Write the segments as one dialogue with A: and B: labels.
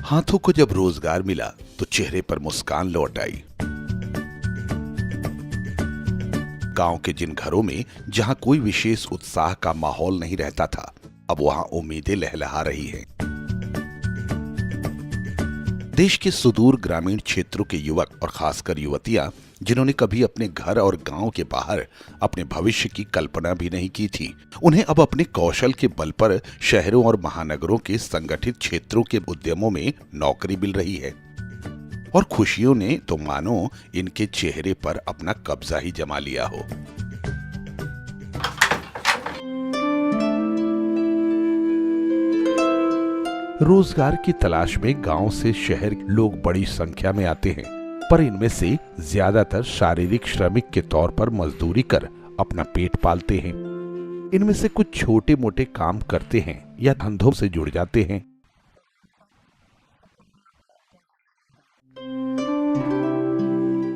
A: हाथों को जब रोजगार मिला तो चेहरे पर मुस्कान लौट आई। गांव के जिन घरों में जहां कोई विशेष उत्साह का माहौल नहीं रहता था, अब वहां उम्मीदें लहलहा रही हैं। देश के सुदूर ग्रामीण क्षेत्रों के युवक और खासकर युवतियां जिन्होंने कभी अपने घर और गांव के बाहर अपने भविष्य की कल्पना भी नहीं की थी, उन्हें अब अपने कौशल के बल पर शहरों और महानगरों के संगठित क्षेत्रों के उद्यमों में नौकरी मिल रही है। और खुशियों ने तो मानो इनके चेहरे पर अपना कब्जा ही जमा लिया हो। रोजगार की तलाश में गांव से शहर लोग बड़ी संख्या में आते हैं, पर इनमें से ज्यादातर शारीरिक श्रमिक के तौर पर मजदूरी कर अपना पेट पालते हैं। इनमें से कुछ छोटे मोटे काम करते हैं या धंधों से जुड़ जाते हैं।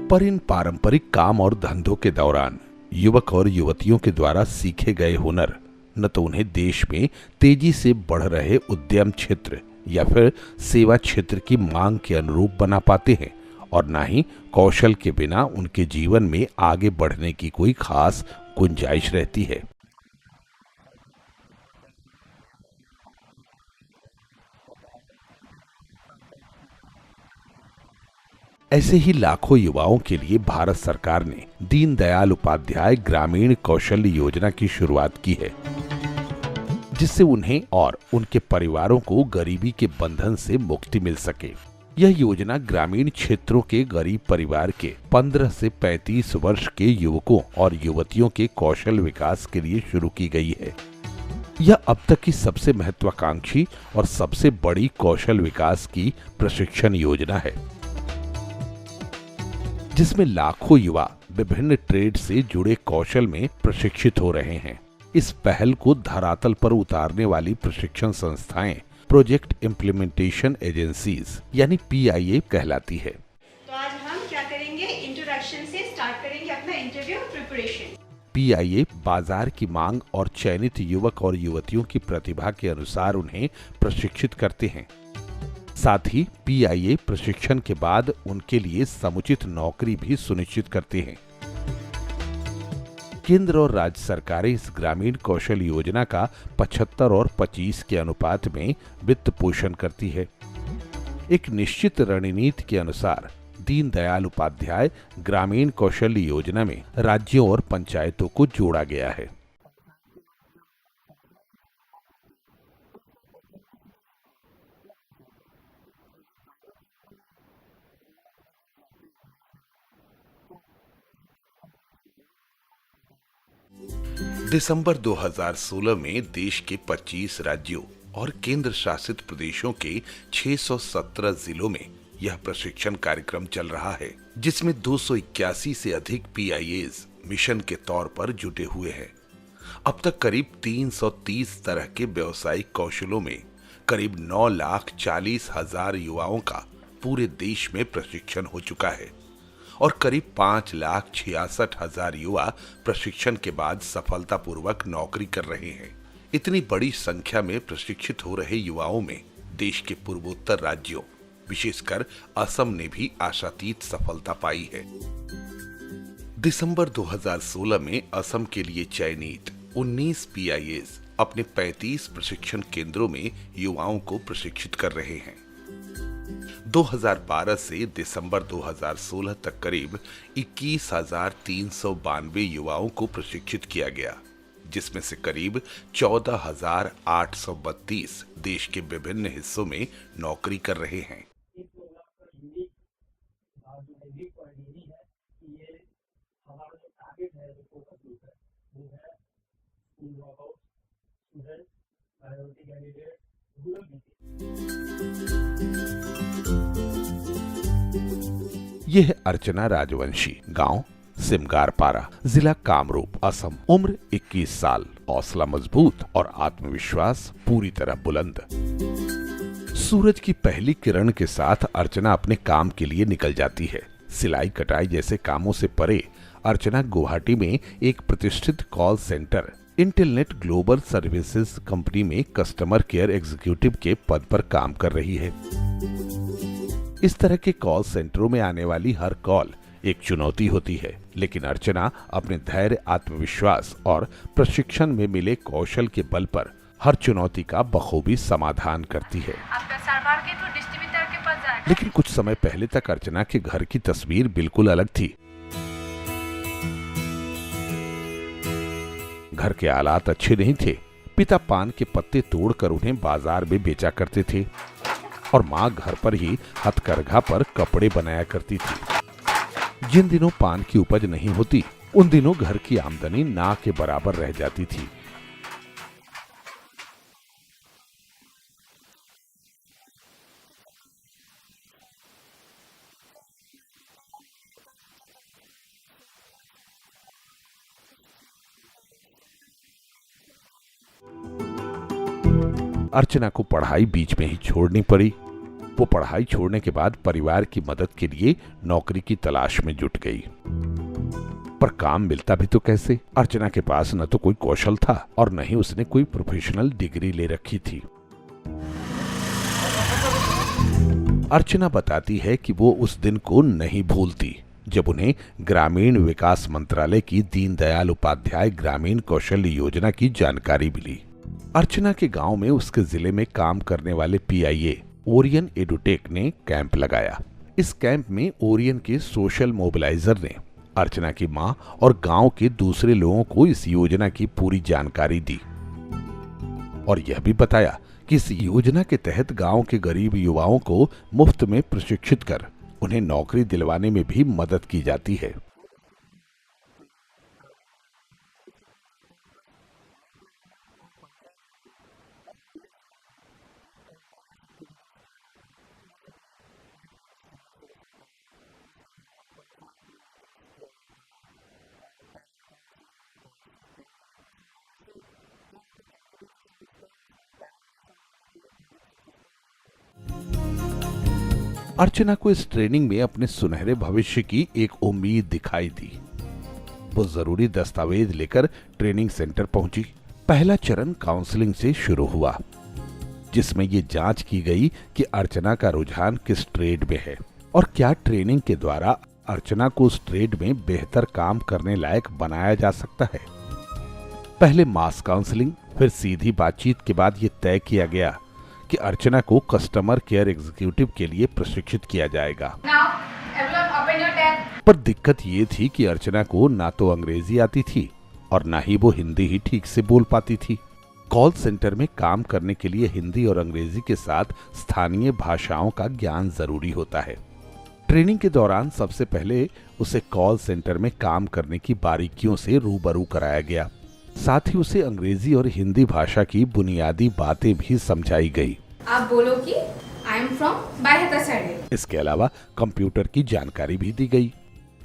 A: पर इन पारंपरिक काम और धंधों के दौरान युवक और युवतियों के द्वारा सीखे गए हुनर न तो उन्हें देश में तेजी से बढ़ रहे उद्यम क्षेत्र या फिर सेवा क्षेत्र की मांग के अनुरूप बना पाते हैं, और न ही कौशल के बिना उनके जीवन में आगे बढ़ने की कोई खास गुंजाइश रहती है। ऐसे ही लाखों युवाओं के लिए भारत सरकार ने दीनदयाल उपाध्याय ग्रामीण कौशल्य योजना की शुरुआत की है, जिससे उन्हें और उनके परिवारों को गरीबी के बंधन से मुक्ति मिल सके। यह योजना ग्रामीण क्षेत्रों के गरीब परिवार के 15 से 35 वर्ष के युवकों और युवतियों के कौशल विकास के लिए शुरू की गई है। यह अब तक की सबसे महत्वाकांक्षी और सबसे बड़ी कौशल विकास की प्रशिक्षण योजना है, जिसमें लाखों युवा विभिन्न ट्रेड से जुड़े कौशल में प्रशिक्षित हो रहे हैं। इस पहल को धरातल पर उतारने वाली प्रशिक्षण संस्थाएं प्रोजेक्ट इम्प्लीमेंटेशन एजेंसीज यानी PIA कहलाती है।
B: तो आज हम क्या करेंगे, इंट्रोडक्शन से स्टार्ट करेंगे अपना इंटरव्यू प्रिपरेशन।
A: PIA बाजार की मांग और चयनित युवक और युवतियों की प्रतिभा के अनुसार उन्हें प्रशिक्षित करते हैं। साथ ही PIA प्रशिक्षण के बाद उनके लिए समुचित नौकरी भी सुनिश्चित करते हैं। केंद्र और राज्य सरकारें इस ग्रामीण कौशल योजना का 75 और 25 के अनुपात में वित्त पोषण करती है। एक निश्चित रणनीति के अनुसार दीनदयाल उपाध्याय ग्रामीण कौशल योजना में राज्यों और पंचायतों को जोड़ा गया है। दिसंबर 2016 में देश के 25 राज्यों और केंद्र शासित प्रदेशों के 617 जिलों में यह प्रशिक्षण कार्यक्रम चल रहा है, जिसमें 281 से अधिक PIAs मिशन के तौर पर जुटे हुए हैं। अब तक करीब 330 तरह के व्यावसायिक कौशलों में करीब 9,40,000 युवाओं का पूरे देश में प्रशिक्षण हो चुका है और करीब 5,66,000 युवा प्रशिक्षण के बाद सफलतापूर्वक नौकरी कर रहे हैं। इतनी बड़ी संख्या में प्रशिक्षित हो रहे युवाओं में देश के पूर्वोत्तर राज्यों, विशेषकर असम ने भी आशातीत सफलता पाई है। दिसंबर 2016 में असम के लिए चयनित 19 PIAs अपने 35 प्रशिक्षण केंद्रों में युवाओं को प्रशिक्षित कर रहे हैं। 2012 से दिसंबर 2016 तक करीब 21,392 युवाओं को प्रशिक्षित किया गया, जिसमें से करीब 14,832 देश के विभिन्न हिस्सों में नौकरी कर रहे हैं। यह है अर्चना राजवंशी, गांव सिमगारपारा, जिला कामरूप, असम। उम्र 21 साल, हौसला मजबूत और आत्मविश्वास पूरी तरह बुलंद। सूरज की पहली किरण के साथ अर्चना अपने काम के लिए निकल जाती है। सिलाई कटाई जैसे कामों से परे अर्चना गुवाहाटी में एक प्रतिष्ठित call centre Intelenet global services company में कस्टमर केयर एग्जीक्यूटिव के पद पर काम कर रही है। इस तरह के कॉल सेंटरों में आने वाली हर कॉल एक चुनौती होती है, लेकिन अर्चना अपने धैर्य, आत्मविश्वास और प्रशिक्षण में मिले कौशल के बल पर हर चुनौती का बखूबी समाधान करती है।
C: आपका सर्वर के तो डिस्ट्रीब्यूटर के पास जाएगा।
A: लेकिन कुछ समय पहले तक अर्चना के घर की तस्वीर बिल्कुल अलग थी। घर के हालात अच्छे नहीं थे। पिता पान के पत्ते तोड़कर उन्हें बाजार में बेचा करते थे और माँ घर पर ही हथकरघा पर कपड़े बनाया करती थी। जिन दिनों पान की उपज नहीं होती, उन दिनों घर की आमदनी ना के बराबर रह जाती थी। अर्चना को पढ़ाई बीच में ही छोड़नी पड़ी। वो पढ़ाई छोड़ने के बाद परिवार की मदद के लिए नौकरी की तलाश में जुट गई, पर काम मिलता भी तो कैसे? अर्चना के पास न तो कोई कौशल था और न ही उसने कोई प्रोफेशनल डिग्री ले रखी थी। अर्चना बताती है कि वो उस दिन को नहीं भूलती जब उन्हें ग्रामीण विकास मंत्रालय की दीनदयाल उपाध्याय ग्रामीण कौशल्य योजना की जानकारी मिली। अर्चना के गांव में उसके जिले में काम करने वाले पीआईए ओरियन एडुटेक ने कैंप लगाया। इस कैंप में ओरियन के सोशल मोबिलाइजर ने अर्चना की मां और गांव के दूसरे लोगों को इस योजना की पूरी जानकारी दी और यह भी बताया कि इस योजना के तहत गांव के गरीब युवाओं को मुफ्त में प्रशिक्षित कर उन्हें नौकरी दिलवाने में भी मदद की जाती है। अर्चना को इस ट्रेनिंग में अपने सुनहरे भविष्य की एक उम्मीद दिखाई दी। वो जरूरी दस्तावेज लेकर ट्रेनिंग सेंटर पहुंची। पहला चरण काउंसलिंग से शुरू हुआ, जिसमें ये जांच की गई कि अर्चना का रुझान किस ट्रेड में है और क्या ट्रेनिंग के द्वारा अर्चना को उस ट्रेड में बेहतर काम करने लायक बनाया जा सकता है। पहले मास काउंसलिंग, फिर सीधी बातचीत के बाद ये तय किया गया कि अर्चना को कस्टमर केयर एग्जीक्यूटिव के लिए प्रशिक्षित किया जाएगा। पर दिक्कत ये थी कि अर्चना को ना तो अंग्रेजी आती थी और ना ही वो हिंदी ही ठीक से बोल पाती थी। कॉल सेंटर में काम करने के लिए हिंदी और अंग्रेजी के साथ स्थानीय भाषाओं का ज्ञान जरूरी होता है। ट्रेनिंग के दौरान सबसे पहले उसे कॉल सेंटर में काम करने की बारीकियों से रूबरू कराया गया। साथ ही उसे अंग्रेजी और हिंदी भाषा की बुनियादी बातें भी समझाई गई।
C: आप बोलो कि आई एम फ्रॉम बायहता साइड।
A: इसके अलावा कंप्यूटर की जानकारी भी दी गई।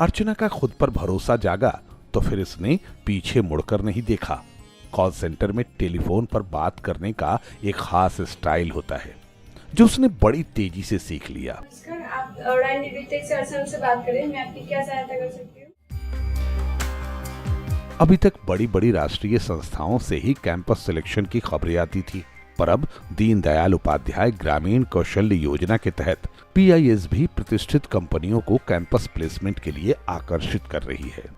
A: अर्चना का खुद पर भरोसा जागा तो फिर इसने पीछे मुड़कर नहीं देखा। कॉल सेंटर में टेलीफोन पर बात करने का एक खास स्टाइल होता है जो उसने बड़ी तेजी से सीख लिया।
C: आप से बात करें, मैं आपकी क्या सहायता कर सकती हूँ?
A: अभी तक बड़ी बड़ी राष्ट्रीय संस्थाओं से ही कैंपस सिलेक्शन की खबरें आती थी, पर अब दीनदयाल उपाध्याय ग्रामीण कौशल्य योजना के तहत पीआईएस भी प्रतिष्ठित कंपनियों को कैंपस प्लेसमेंट के लिए आकर्षित कर रही है।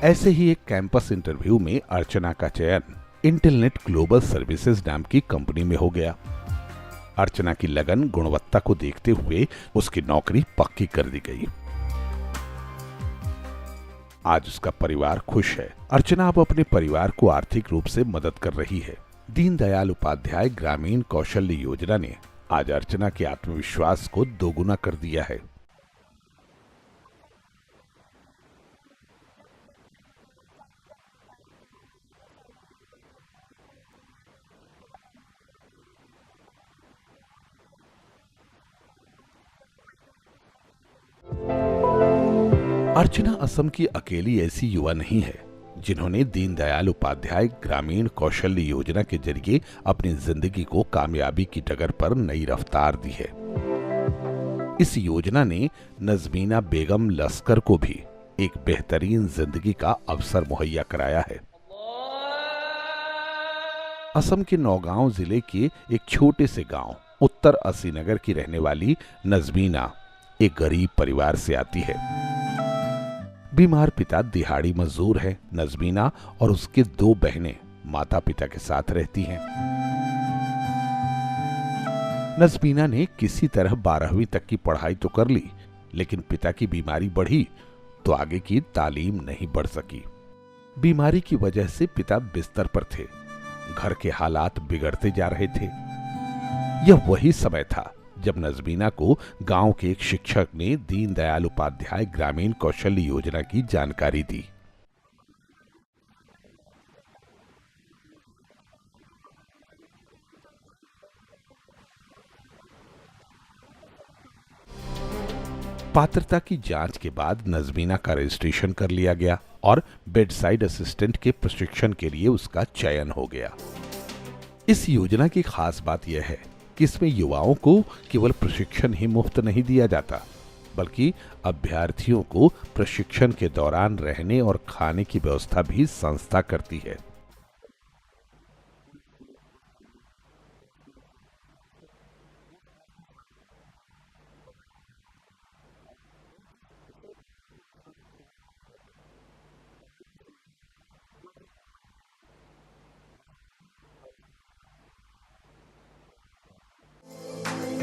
A: ऐसे ही एक कैंपस इंटरव्यू में अर्चना का चयन इंटेलनेट ग्लोबल सर्विसेज नाम की कंपनी में हो गया। अर्चना की लगन, गुणवत्ता को देखते हुए उसकी नौकरी पक्की कर दी गई। आज उसका परिवार खुश है। अर्चना अब अपने परिवार को आर्थिक रूप से मदद कर रही है। दीनदयाल उपाध्याय ग्रामीण कौशल्य योजना ने आज अर्चना के आत्मविश्वास को दोगुना कर दिया है। अर्चना असम की अकेली ऐसी युवा नहीं है जिन्होंने दीनदयाल उपाध्याय ग्रामीण कौशल्य योजना के जरिए अपनी जिंदगी को कामयाबी की डगर पर नई रफ्तार दी है। इस योजना ने नजमीना बेगम लस्कर को भी एक बेहतरीन जिंदगी का अवसर मुहैया कराया है। असम के नौगांव जिले के एक छोटे से गांव उत्तर असीनगर की रहने वाली नजमीना एक गरीब परिवार से आती है। बीमार पिता दिहाड़ी मजदूर है। नजमीना और उसके 2 बहनें माता पिता के साथ रहती हैं। नजमीना ने किसी तरह 12वीं तक की पढ़ाई तो कर ली, लेकिन पिता की बीमारी बढ़ी तो आगे की तालीम नहीं बढ़ सकी। बीमारी की वजह से पिता बिस्तर पर थे। घर के हालात बिगड़ते जा रहे थे। यह वही समय था जब नजमीना को गांव के एक शिक्षक ने दीनदयाल उपाध्याय ग्रामीण कौशल्य योजना की जानकारी दी। पात्रता की जांच के बाद नजमीना का रजिस्ट्रेशन कर लिया गया और बेडसाइड असिस्टेंट के प्रशिक्षण के लिए उसका चयन हो गया। इस योजना की खास बात यह है कि इसमें युवाओं को केवल प्रशिक्षण ही मुफ्त नहीं दिया जाता, बल्कि अभ्यर्थियों को प्रशिक्षण के दौरान रहने और खाने की व्यवस्था भी संस्था करती है।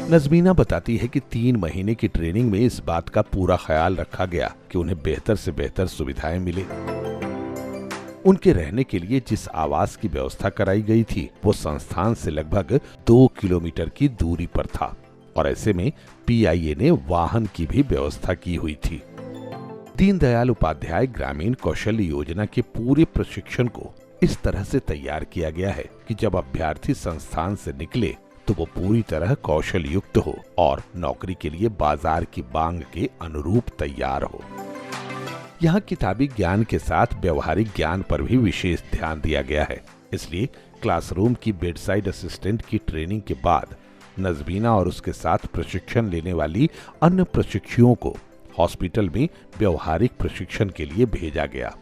A: नजमीना बताती है कि 3 महीने की ट्रेनिंग में इस बात का पूरा ख्याल रखा गया कि उन्हें बेहतर से बेहतर सुविधाएं मिले। उनके रहने के लिए जिस आवास की व्यवस्था कराई गई थी वो संस्थान से लगभग 2 किलोमीटर की दूरी पर था और ऐसे में पीआईए ने वाहन की भी व्यवस्था की हुई थी। दीनदयाल उपाध्याय ग्रामीण कौशल्य योजना के पूरे प्रशिक्षण को इस तरह से तैयार किया गया है कि जब अभ्यर्थी संस्थान से निकले तो वो पूरी तरह कौशल युक्त हो और नौकरी के लिए बाजार की मांग के अनुरूप तैयार हो। यहाँ किताबी ज्ञान के साथ व्यवहारिक ज्ञान पर भी विशेष ध्यान दिया गया है। इसलिए क्लासरूम की बेडसाइड असिस्टेंट की ट्रेनिंग के बाद नजमीना और उसके साथ प्रशिक्षण लेने वाली अन्य प्रशिक्षुओं को हॉस्पिटल में व्यवहारिक प्रशिक्षण के लिए भेजा गया,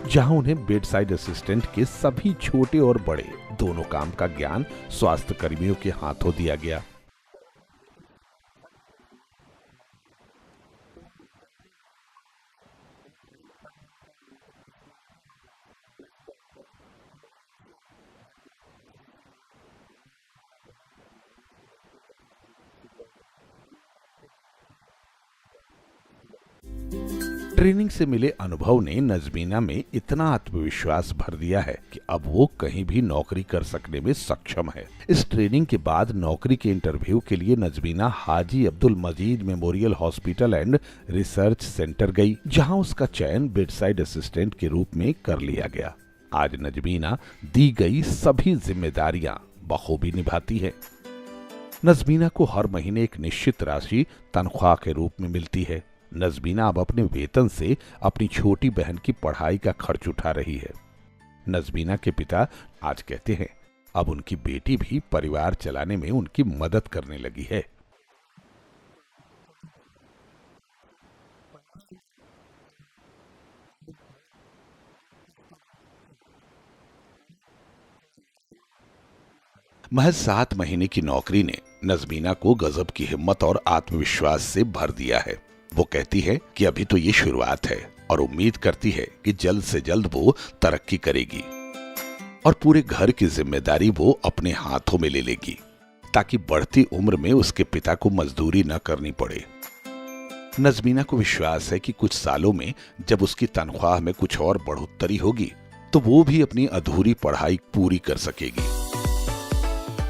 A: जहां उन्हें बेडसाइड असिस्टेंट के सभी छोटे और बड़े दोनों काम का ज्ञान स्वास्थ्य कर्मियों के हाथों दिया गया। ट्रेनिंग से मिले अनुभव ने नजमीना में इतना आत्मविश्वास भर दिया है कि अब वो कहीं भी नौकरी कर सकने में सक्षम है। इस ट्रेनिंग के बाद नौकरी के इंटरव्यू के लिए Najmina Haji Abdul Majid memorial hospital and research centre गई, जहां उसका चयन बेडसाइड असिस्टेंट के रूप में कर लिया गया। आज नजमीना दी गई सभी जिम्मेदारियां बखूबी निभाती है। नजमीना को हर महीने एक निश्चित राशि तनख्वाह के रूप में मिलती है। नजमीना अब अपने वेतन से अपनी छोटी बहन की पढ़ाई का खर्च उठा रही है। नजमीना के पिता आज कहते हैं अब उनकी बेटी भी परिवार चलाने में उनकी मदद करने लगी है। महज 7 महीने की नौकरी ने नजमीना को गजब की हिम्मत और आत्मविश्वास से भर दिया है। वो कहती है कि अभी तो ये शुरुआत है और उम्मीद करती है कि जल्द से जल्द वो तरक्की करेगी और पूरे घर की जिम्मेदारी वो अपने हाथों में ले लेगी, ताकि बढ़ती उम्र में उसके पिता को मजदूरी न करनी पड़े। नजमीना को विश्वास है कि कुछ सालों में जब उसकी तनख्वाह में कुछ और बढ़ोतरी होगी तो वो भी अपनी अधूरी पढ़ाई पूरी कर सकेगी।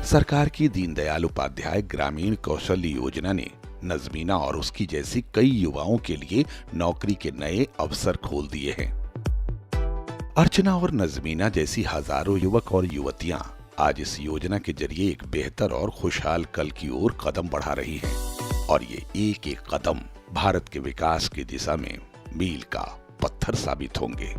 A: सरकार की दीनदयाल उपाध्याय ग्रामीण कौशल्य योजना ने नजमीना और उसकी जैसी कई युवाओं के लिए नौकरी के नए अवसर खोल दिए हैं। अर्चना और नजमीना जैसी हजारों युवक और युवतियां आज इस योजना के जरिए एक बेहतर और खुशहाल कल की ओर कदम बढ़ा रही हैं और ये एक एक कदम भारत के विकास की दिशा में मील का पत्थर साबित होंगे।